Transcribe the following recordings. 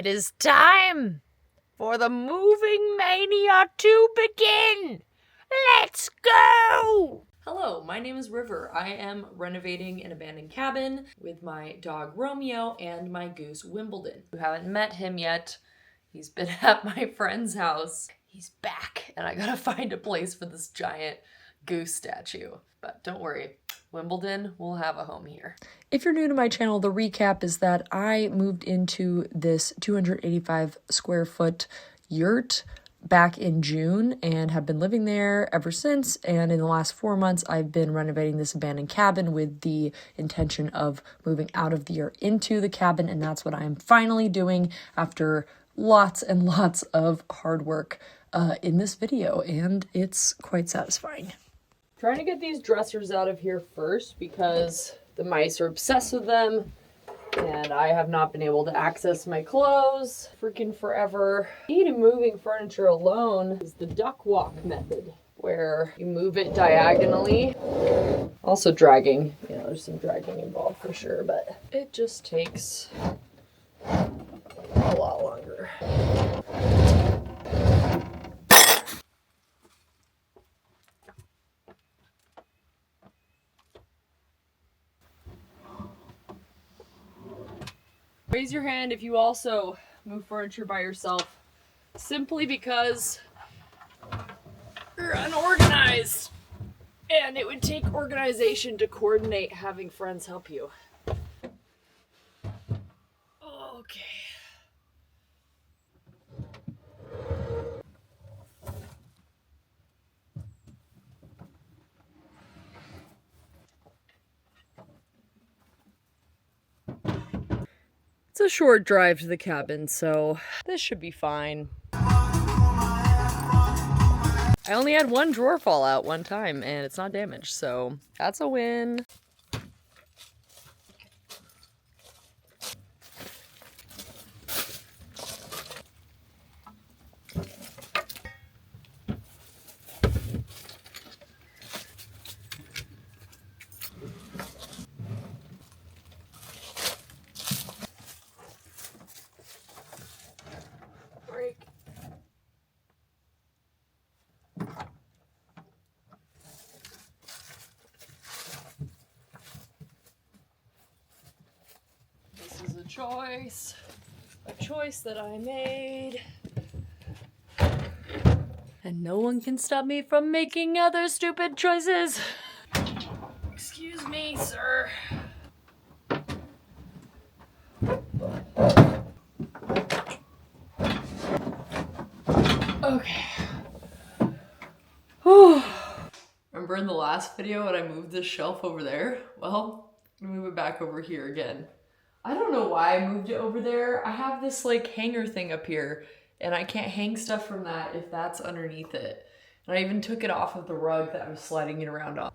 It is time for the moving mania to begin. Let's go! Hello, my name is River. I am renovating an abandoned cabin with my dog Romeo and my goose Wimbledon. You haven't met him yet. He's been at my friend's house. He's back, and I gotta find a place for this giant goose statue. But don't worry, Wimbledon will have a home here. If you're new to my channel, the recap is that I moved into this 285 square foot yurt back in June and have been living there ever since. And in the last 4 months, I've been renovating this abandoned cabin with the intention of moving out of the yurt into the cabin. And that's what I'm finally doing after lots and lots of hard work in this video. And it's quite satisfying. Trying to get these dressers out of here first because the mice are obsessed with them and I have not been able to access my clothes freaking forever. Key to moving furniture alone is the duck walk method, where you move it diagonally. Also dragging, there's some dragging involved for sure, but it just takes a lot longer. Raise your hand if you also move furniture by yourself, simply because you're unorganized and it would take organization to coordinate having friends help you. Okay. It's a short drive to the cabin, so this should be fine. I only had one drawer fall out one time, and it's not damaged, so that's a win. A choice that I made, and no one can stop me from making other stupid choices. Excuse me, sir. Okay. Remember in the last video when I moved this shelf over there? Well, I'm gonna move it back over here again. I don't know why I moved it over there. I have this like hanger thing up here and I can't hang stuff from that if that's underneath it. And I even took it off of the rug that I was sliding it around on.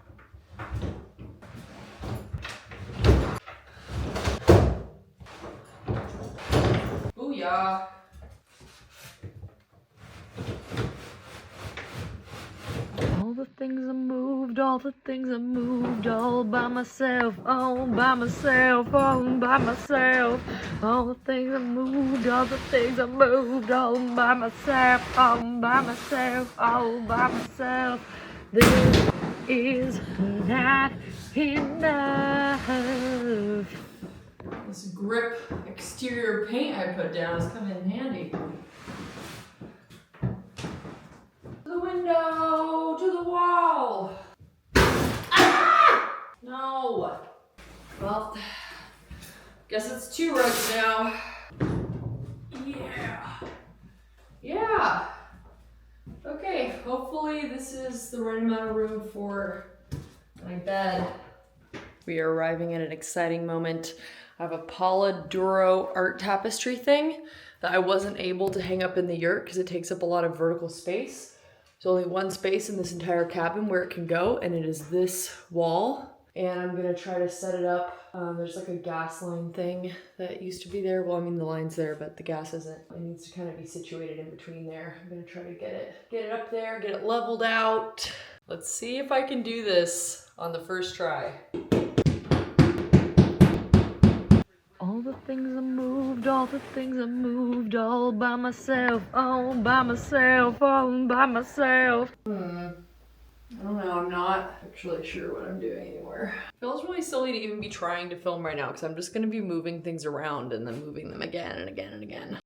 Booyah. All the things I moved, all the things I moved, all by myself, all by myself, all by myself. All the things I moved, all the things I moved, all by myself, all by myself, all by myself. This is not enough. This grip exterior paint I put down is coming in handy. To the window, to the wall. Ah! No. Well, guess it's 2 rugs now. Yeah. Okay, hopefully this is the right amount of room for my bed. We are arriving at an exciting moment. I have a Paula Duro art tapestry thing that I wasn't able to hang up in the yurt because it takes up a lot of vertical space. There's only one space in this entire cabin where it can go, and it is this wall. And I'm gonna try to set it up. There's like a gas line thing that used to be there. Well, I mean the line's there, but the gas isn't. It needs to kind of be situated in between there. I'm gonna try to get it up there, get it leveled out. Let's see if I can do this on the first try. All All the things I moved, all the things I moved, all by myself, all by myself, all by myself. I don't know, I'm not actually sure what I'm doing anymore. It feels really silly to even be trying to film right now because I'm just gonna be moving things around and then moving them again and again and again.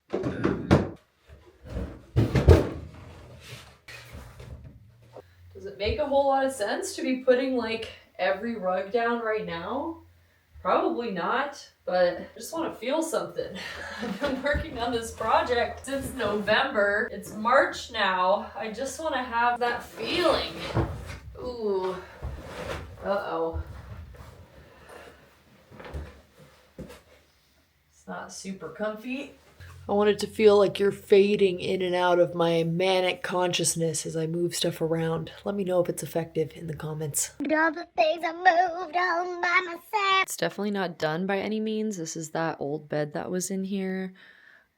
Does it make a whole lot of sense to be putting like every rug down right now? Probably not, but I just want to feel something. I've been working on this project since November. It's March now. I just want to have that feeling. Ooh. Uh-oh. It's not super comfy. I want it to feel like you're fading in and out of my manic consciousness as I move stuff around. Let me know if it's effective in the comments. All the things I moved on by myself. It's definitely not done by any means. This is that old bed that was in here.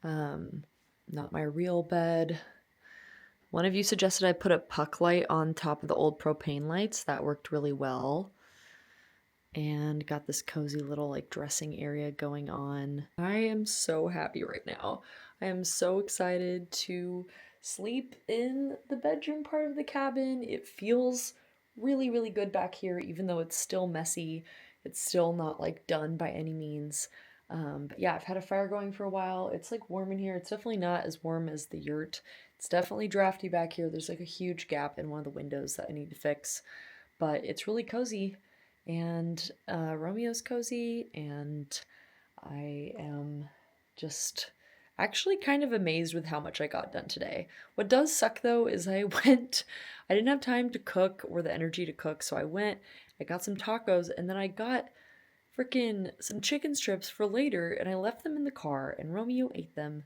Not my real bed. One of you suggested I put a puck light on top of the old propane lights. That worked really well. And got this cozy little like dressing area going on. I am so happy right now. I am so excited to sleep in the bedroom part of the cabin. It feels really, really good back here, even though it's still messy. It's still not like done by any means. But yeah, I've had a fire going for a while. It's like warm in here. It's definitely not as warm as the yurt. It's definitely drafty back here. There's like a huge gap in one of the windows that I need to fix, but it's really cozy. And Romeo's cozy, and I am just actually kind of amazed with how much I got done today. What does suck though is I didn't have time to cook or the energy to cook, so I got some tacos, and then I got freaking some chicken strips for later, and I left them in the car, and Romeo ate them.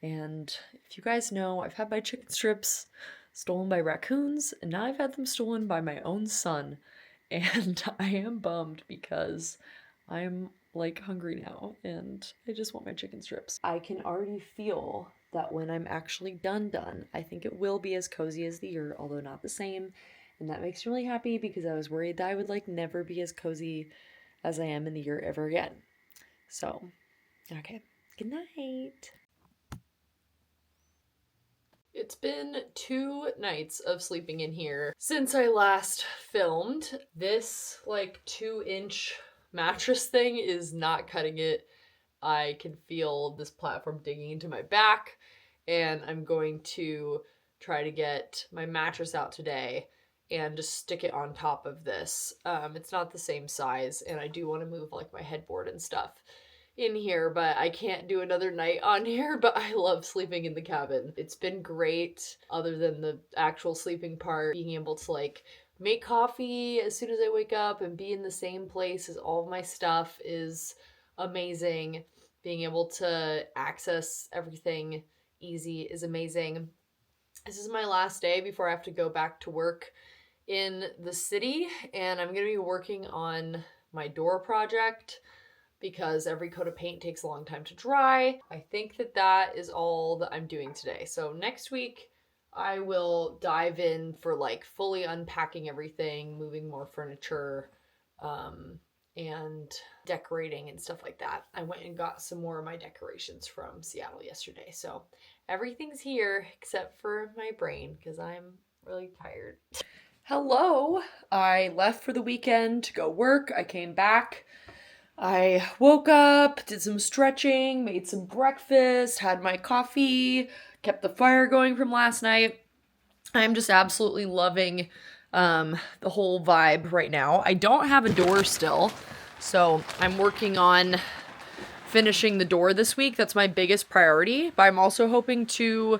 And if you guys know, I've had my chicken strips stolen by raccoons, and now I've had them stolen by my own son. And I am bummed because I'm like hungry now and I just want my chicken strips. I can already feel that when I'm actually done, I think it will be as cozy as the yurt, although not the same. And that makes me really happy because I was worried that I would like never be as cozy as I am in the yurt ever again. So, okay, good night. It's been 2 nights of sleeping in here since I last filmed. This like 2-inch mattress thing is not cutting it. I can feel this platform digging into my back, and I'm going to try to get my mattress out today and just stick it on top of this. It's not the same size, and I do want to move like my headboard and stuff in here, but I can't do another night on here. But I love sleeping in the cabin. It's been great, other than the actual sleeping part. Being able to like make coffee as soon as I wake up and be in the same place as all of my stuff is amazing. Being able to access everything easy is amazing. This is my last day before I have to go back to work in the city, and I'm gonna be working on my door project because every coat of paint takes a long time to dry. I think that is all that I'm doing today. So next week, I will dive in for like fully unpacking everything, moving more furniture, and decorating and stuff like that. I went and got some more of my decorations from Seattle yesterday. So everything's here except for my brain because I'm really tired. Hello, I left for the weekend to go work. I came back. I woke up, did some stretching, made some breakfast, had my coffee, kept the fire going from last night. I'm just absolutely loving the whole vibe right now. I don't have a door still, so I'm working on finishing the door this week. That's my biggest priority, but I'm also hoping to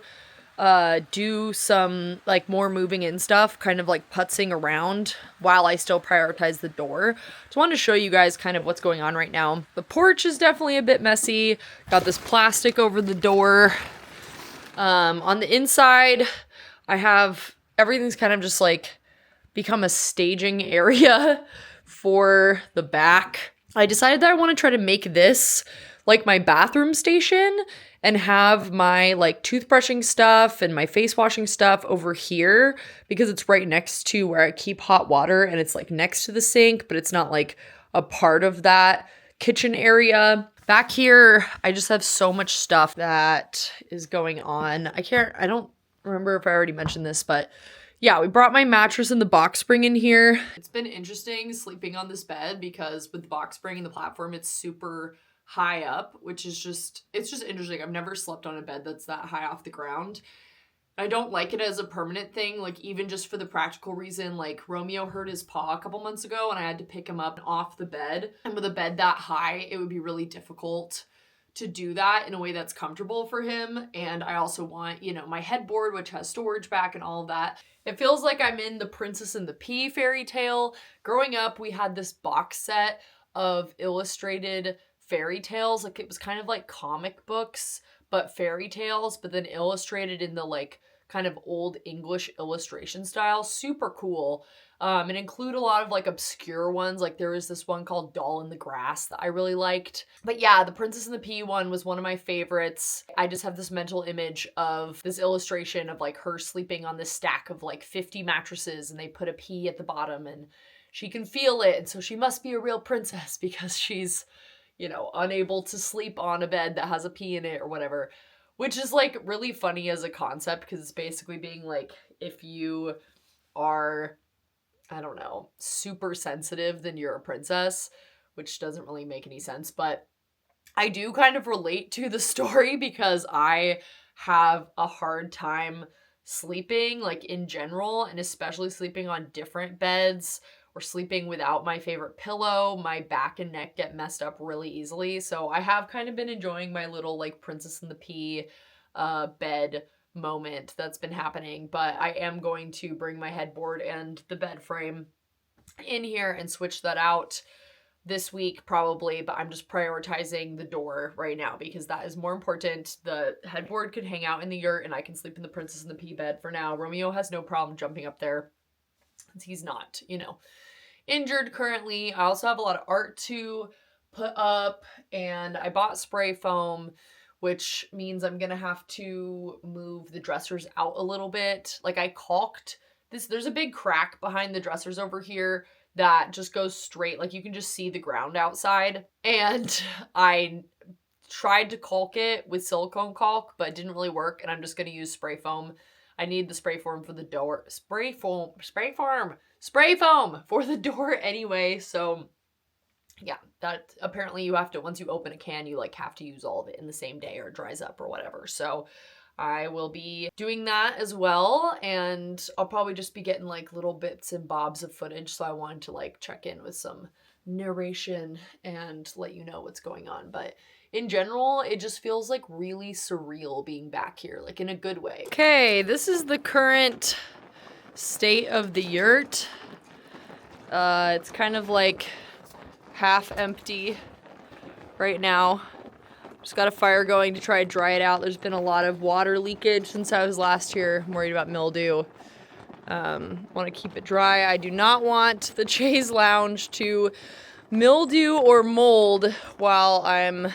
do some like more moving in stuff, kind of like putzing around while I still prioritize the door. Just wanted to show you guys kind of what's going on right now. The porch is definitely a bit messy. Got this plastic over the door. On the inside, I have everything's kind of just like become a staging area for the back. I decided that I want to try to make this like my bathroom station and have my like toothbrushing stuff and my face washing stuff over here because it's right next to where I keep hot water, and it's like next to the sink, but it's not like a part of that kitchen area. Back here, I just have so much stuff that is going on. I don't remember if I already mentioned this, but yeah, we brought my mattress and the box spring in here. It's been interesting sleeping on this bed because with the box spring and the platform, it's super high up, which is it's just interesting. I've never slept on a bed that's that high off the ground. I don't like it as a permanent thing, like even just for the practical reason, like Romeo hurt his paw a couple months ago and I had to pick him up off the bed. And with a bed that high, it would be really difficult to do that in a way that's comfortable for him. And I also want, you know, my headboard, which has storage back and all of that. It feels like I'm in the Princess and the Pea fairy tale. Growing up, we had this box set of illustrated fairy tales. Like it was kind of like comic books, but fairy tales, but then illustrated in the like kind of old English illustration style. Super cool. And include a lot of like obscure ones. Like there was this one called Doll in the Grass that I really liked. But yeah, the Princess and the Pea one was one of my favorites. I just have this mental image of this illustration of like her sleeping on this stack of like 50 mattresses and they put a pea at the bottom and she can feel it. And so she must be a real princess because she's, you know, unable to sleep on a bed that has a pea in it or whatever. Which is like really funny as a concept because it's basically being like, if you are, I don't know, super sensitive, then you're a princess, which doesn't really make any sense. But I do kind of relate to the story because I have a hard time sleeping, like in general, and especially sleeping on different beds or sleeping without my favorite pillow. My back and neck get messed up really easily. So I have kind of been enjoying my little like Princess and the Pea bed moment that's been happening, but I am going to bring my headboard and the bed frame in here and switch that out this week probably, but I'm just prioritizing the door right now because that is more important. The headboard could hang out in the yurt and I can sleep in the Princess and the Pea bed for now. Romeo has no problem jumping up there since he's not, you know, injured currently. I also have a lot of art to put up and I bought spray foam, which means I'm gonna have to move the dressers out a little bit. Like I caulked this, there's a big crack behind the dressers over here that just goes straight, like you can just see the ground outside. And I tried to caulk it with silicone caulk, but it didn't really work. And I'm just gonna use spray foam. I need the spray foam for the door, spray foam for the door anyway. So yeah, that apparently you have to, once you open a can, you like have to use all of it in the same day or it dries up or whatever. So I will be doing that as well. And I'll probably just be getting like little bits and bobs of footage. So I wanted to like check in with some narration and let you know what's going on. But in general, it just feels like really surreal being back here, like in a good way. Okay, this is the current state of the yurt. It's kind of like half empty right now. Just got a fire going to try to dry it out. There's been a lot of water leakage since I was last here. I'm worried about mildew. Want to keep it dry. I do not want the chaise lounge to mildew or mold while I'm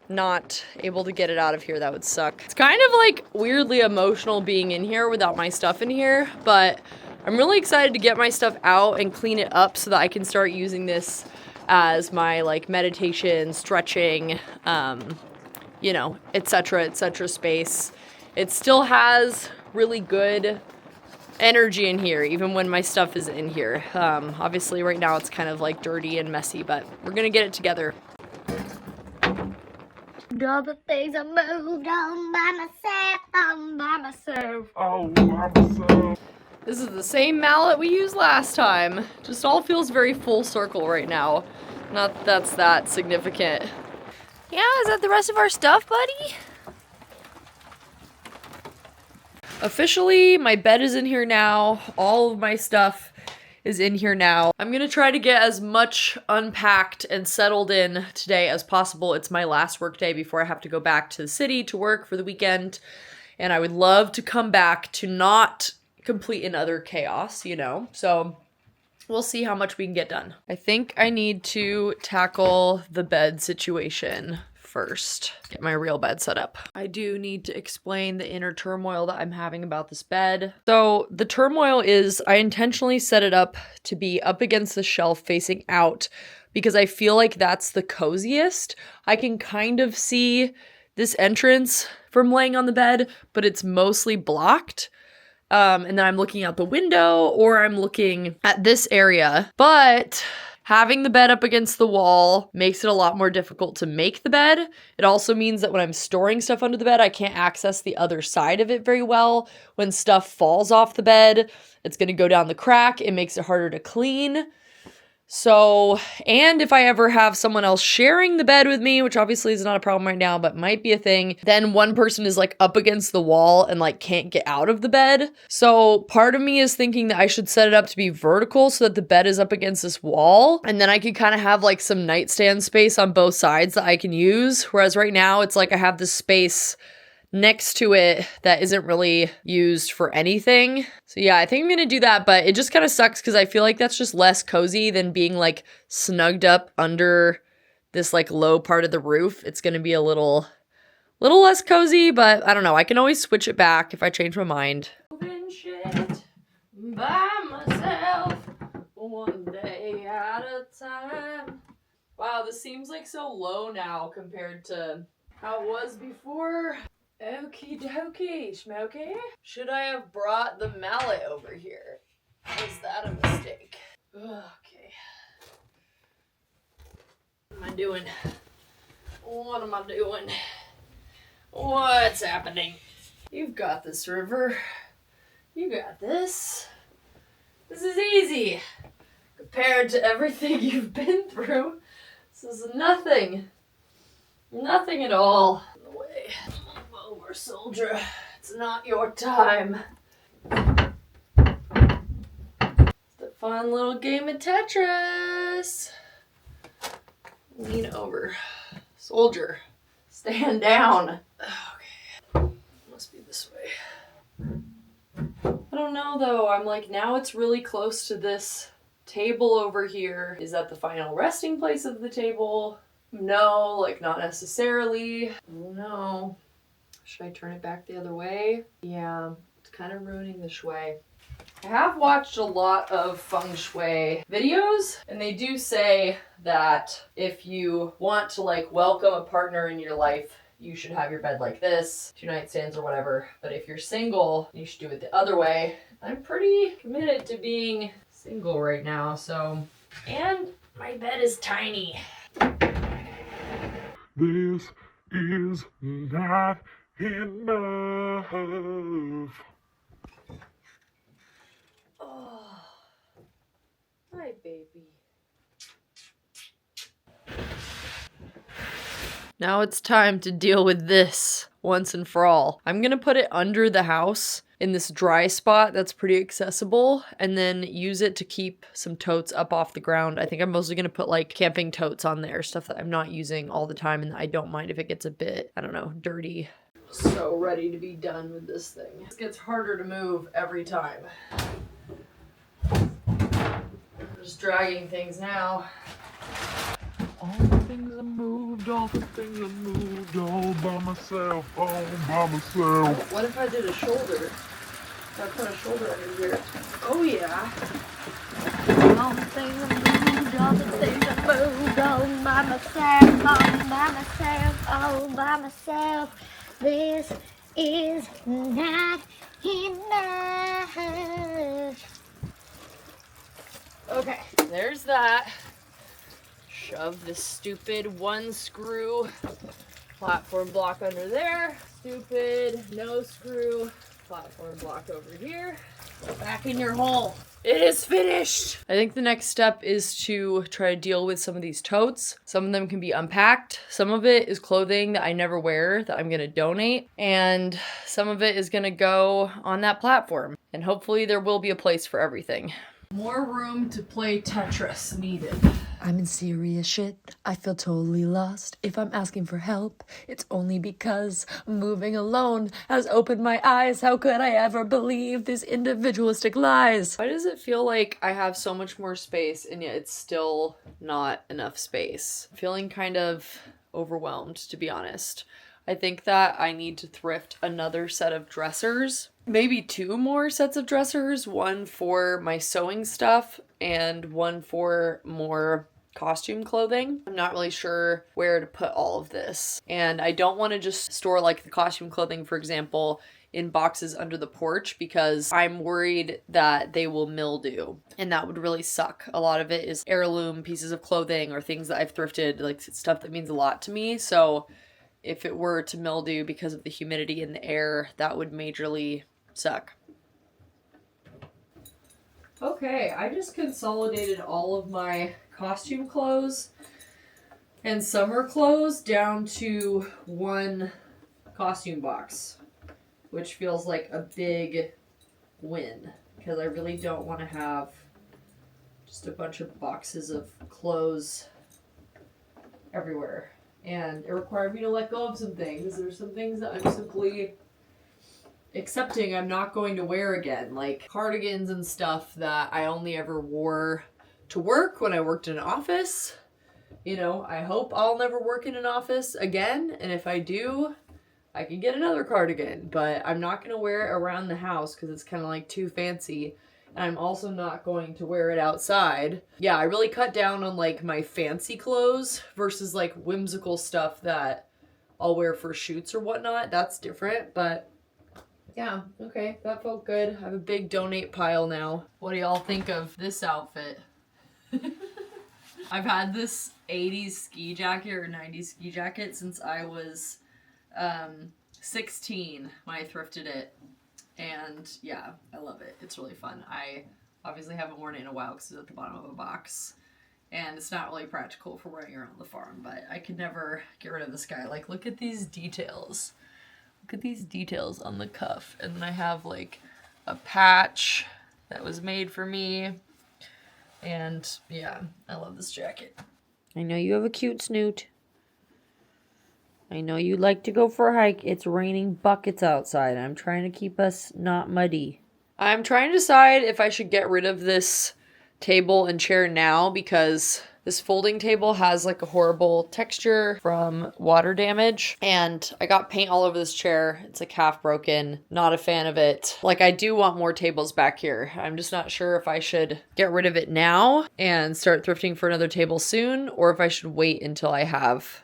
not able to get it out of here. That would suck. It's kind of like weirdly emotional being in here without my stuff in here, but I'm really excited to get my stuff out and clean it up so that I can start using this as my like meditation, stretching, you know, etc. space. It still has really good energy in here, even when my stuff is in here. Obviously right now it's kind of like dirty and messy, but we're gonna get it together. All the things I moved on by myself, This is the same mallet we used last time. Just all feels very full circle right now. Not that that's that significant. Yeah, is that the rest of our stuff, buddy? Officially, my bed is in here now. All of my stuff is in here now. I'm gonna try to get as much unpacked and settled in today as possible. It's my last work day before I have to go back to the city to work for the weekend. And I would love to come back to not complete in utter chaos, you know? So we'll see how much we can get done. I think I need to tackle the bed situation first. Get my real bed set up. I do need to explain the inner turmoil that I'm having about this bed. So the turmoil is I intentionally set it up to be up against the shelf facing out, because I feel like that's the coziest. I can kind of see this entrance from laying on the bed, but it's mostly blocked. And then I'm looking out the window or I'm looking at this area. But having the bed up against the wall makes it a lot more difficult to make the bed. It also means that when I'm storing stuff under the bed, I can't access the other side of it very well. When stuff falls off the bed, it's going to go down the crack. It makes it harder to clean. So, and if I ever have someone else sharing the bed with me, which obviously is not a problem right now, but might be a thing, then one person is like up against the wall and like can't get out of the bed. So part of me is thinking that I should set it up to be vertical so that the bed is up against this wall. And then I could kind of have like some nightstand space on both sides that I can use. Whereas right now it's like I have this space next to it that isn't really used for anything. So yeah, I think I'm gonna do that, but it just kind of sucks because I feel like that's just less cozy than being like snugged up under this like low part of the roof. It's gonna be a little less cozy, but I don't know. I can always switch it back if I change my mind. Moving shit by myself, one day at a time. Wow, this seems like so low now compared to how it was before. Okie dokie, Smokey. Should I have brought the mallet over here? Was that a mistake? Okay. What am I doing? What am I doing? What's happening? You've got this, River. You got this. This is easy. Compared to everything you've been through, this is nothing. Nothing at all. In the way. Over, soldier. It's not your time. It's a fun little game of Tetris. Lean over. Soldier. Stand down. Okay. Must be this way. I don't know though. I'm like, now it's really close to this table over here. Is that the final resting place of the table? No, like not necessarily. Oh no. Should I turn it back the other way? Yeah, it's kind of ruining the shui. I have watched a lot of feng shui videos, and they do say that if you want to like welcome a partner in your life, you should have your bed like this, 2 nightstands or whatever. But if you're single, you should do it the other way. I'm pretty committed to being single right now, so. And my bed is tiny. This is not enough. Oh, hi, baby. Now it's time to deal with this once and for all. I'm gonna put it under the house in this dry spot that's pretty accessible and then use it to keep some totes up off the ground. I think I'm mostly gonna put like camping totes on there, stuff that I'm not using all the time and I don't mind if it gets a bit, I don't know, dirty. So ready to be done with this thing. It gets harder to move every time. I'm just dragging things now. All the things I moved, all the things I moved, all by myself, all by myself. What if I did a shoulder? I put a shoulder under here. Oh yeah. All the things I moved, all the things I moved, all by myself, all by myself, all by myself. This is not enough. Okay, there's that. Shove this stupid 1 screw platform block under there. Stupid no screw platform block over here. Go back in your hole. It is finished! I think the next step is to try to deal with some of these totes. Some of them can be unpacked. Some of it is clothing that I never wear that I'm gonna donate. And some of it is gonna go on that platform. And hopefully there will be a place for everything. More room to play Tetris needed. I'm in serious shit. I feel totally lost. If I'm asking for help, it's only because moving alone has opened my eyes. How could I ever believe these individualistic lies? Why does it feel like I have so much more space and yet it's still not enough space? I'm feeling kind of overwhelmed, to be honest. I think that I need to thrift another set of dressers. Maybe 2 more sets of dressers. One for my sewing stuff and one for more costume clothing. I'm not really sure where to put all of this. And I don't want to just store like the costume clothing, for example, in boxes under the porch because I'm worried that they will mildew and that would really suck. A lot of it is heirloom pieces of clothing or things that I've thrifted, like stuff that means a lot to me. So if it were to mildew because of the humidity in the air, that would majorly suck. Okay, I just consolidated all of my costume clothes and summer clothes down to one costume box, which feels like a big win because I really don't want to have just a bunch of boxes of clothes everywhere. And it required me to let go of some things. There's some things that I'm simply accepting I'm not going to wear again, like cardigans and stuff that I only ever wore to work when I worked in an office. You know, I hope I'll never work in an office again, and if I do, I can get another cardigan, but I'm not going to wear it around the house because it's kind of like too fancy, and I'm also not going to wear it outside. Yeah, I really cut down on like my fancy clothes versus like whimsical stuff that I'll wear for shoots or whatnot. That's different, but yeah, okay, that felt good. I have a big donate pile now. What do y'all think of this outfit? I've had this 80s ski jacket or 90s ski jacket since I was 16 when I thrifted it. And yeah, I love it. It's really fun. I obviously haven't worn it in a while because it's at the bottom of a box. And it's not really practical for wearing around the farm, but I could never get rid of this guy. Like, look at these details. Look at these details on the cuff. And then I have like a patch that was made for me. And yeah, I love this jacket. I know you have a cute snoot. I know you like to go for a hike. It's raining buckets outside. I'm trying to keep us not muddy. I'm trying to decide if I should get rid of this table and chair now because this folding table has like a horrible texture from water damage, and I got paint all over this chair. It's like half broken. Not a fan of it. Like, I do want more tables back here. I'm just not sure if I should get rid of it now and start thrifting for another table soon, or if I should wait until I have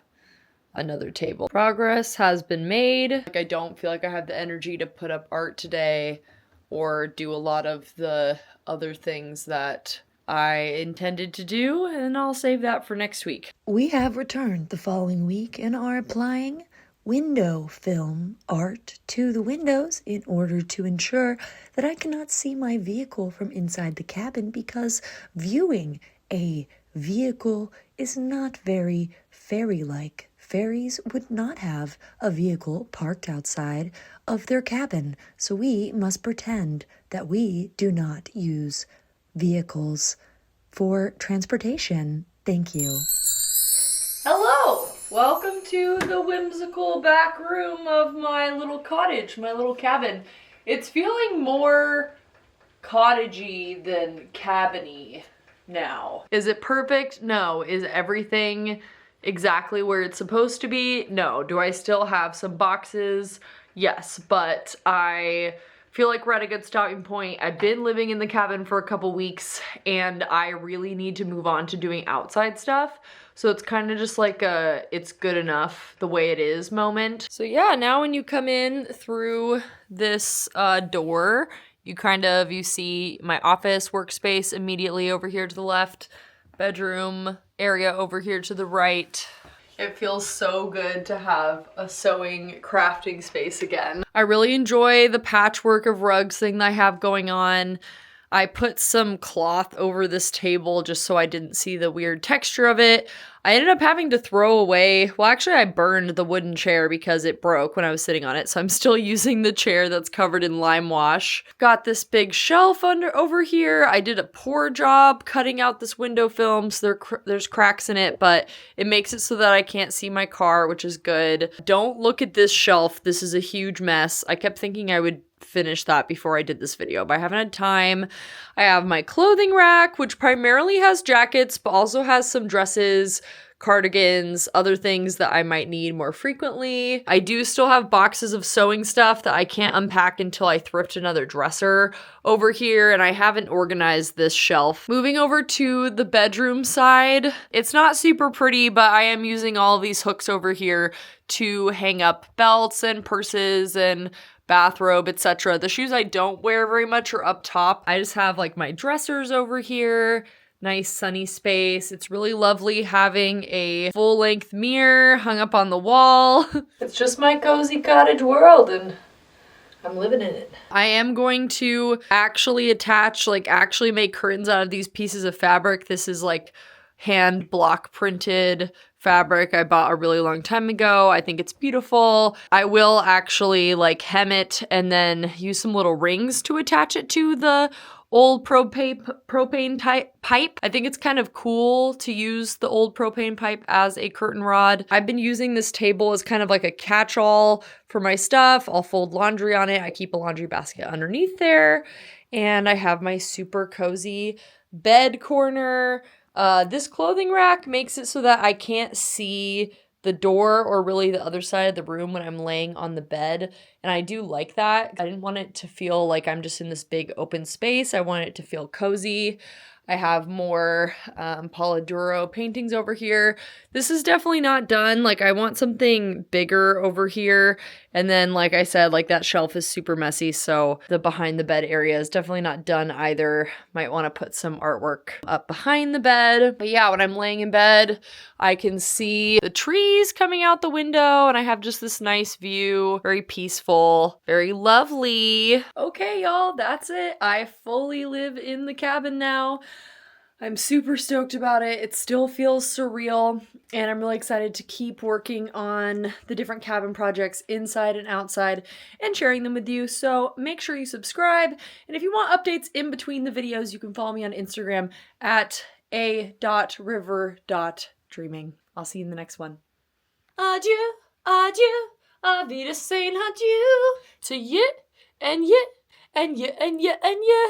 another table. Progress has been made. Like, I don't feel like I have the energy to put up art today or do a lot of the other things that I intended to do, and I'll save that for next week. We have returned the following week and are applying window film art to the windows in order to ensure that I cannot see my vehicle from inside the cabin, because viewing a vehicle is not very fairy-like. Fairies would not have a vehicle parked outside of their cabin, so we must pretend that we do not use vehicles for transportation. Thank you. Hello! Welcome to the whimsical back room of my little cottage, my little cabin. It's feeling more cottagey than cabin-y now. Is it perfect? No. Is everything exactly where it's supposed to be? No. Do I still have some boxes? Yes, but I feel like we're at a good stopping point. I've been living in the cabin for a couple weeks and I really need to move on to doing outside stuff. So it's kind of just like a it's good enough the way it is moment. So yeah, now when you come in through this door, you see my office workspace immediately over here to the left, bedroom area over here to the right. It feels so good to have a sewing, crafting space again. I really enjoy the patchwork of rugs thing that I have going on. I put some cloth over this table just so I didn't see the weird texture of it. I ended up having to throw away, well, actually I burned the wooden chair because it broke when I was sitting on it, so I'm still using the chair that's covered in lime wash. Got this big shelf over here. I did a poor job cutting out this window film, so there's cracks in it, but it makes it so that I can't see my car, which is good. Don't look at this shelf. This is a huge mess. I kept thinking I would finish that before I did this video, but I haven't had time. I have my clothing rack, which primarily has jackets, but also has some dresses, cardigans, other things that I might need more frequently. I do still have boxes of sewing stuff that I can't unpack until I thrift another dresser over here, and I haven't organized this shelf. Moving over to the bedroom side, it's not super pretty, but I am using all of these hooks over here to hang up belts and purses and bathrobe, etc. The shoes I don't wear very much are up top. I just have like my dressers over here. Nice sunny space. It's really lovely having a full-length mirror hung up on the wall. It's just my cozy cottage world and I'm living in it. I am going to actually actually make curtains out of these pieces of fabric. This is like hand block printed fabric I bought a really long time ago. I think it's beautiful. I will actually like hem it and then use some little rings to attach it to the old propane type pipe. I think it's kind of cool to use the old propane pipe as a curtain rod. I've been using this table as kind of like a catch-all for my stuff. I'll fold laundry on it. I keep a laundry basket underneath there. And I have my super cozy bed corner. This clothing rack makes it so that I can't see the door or really the other side of the room when I'm laying on the bed. And I do like that. I didn't want it to feel like I'm just in this big open space. I want it to feel cozy. I have more Paula Duro paintings over here. This is definitely not done. Like I want something bigger over here. And then like I said, like that shelf is super messy. So the behind the bed area is definitely not done either. Might want to put some artwork up behind the bed. But yeah, when I'm laying in bed, I can see the trees coming out the window and I have just this nice view. Very peaceful, very lovely. Okay, y'all, that's it. I fully live in the cabin now. I'm super stoked about it. It still feels surreal, and I'm really excited to keep working on the different cabin projects inside and outside and sharing them with you. So make sure you subscribe, and if you want updates in between the videos, you can follow me on Instagram at a.river.dreaming. I'll see you in the next one. Adieu, adieu, auf Wiedersehen, adieu to yit and yit. And yeah, and yeah, and yeah.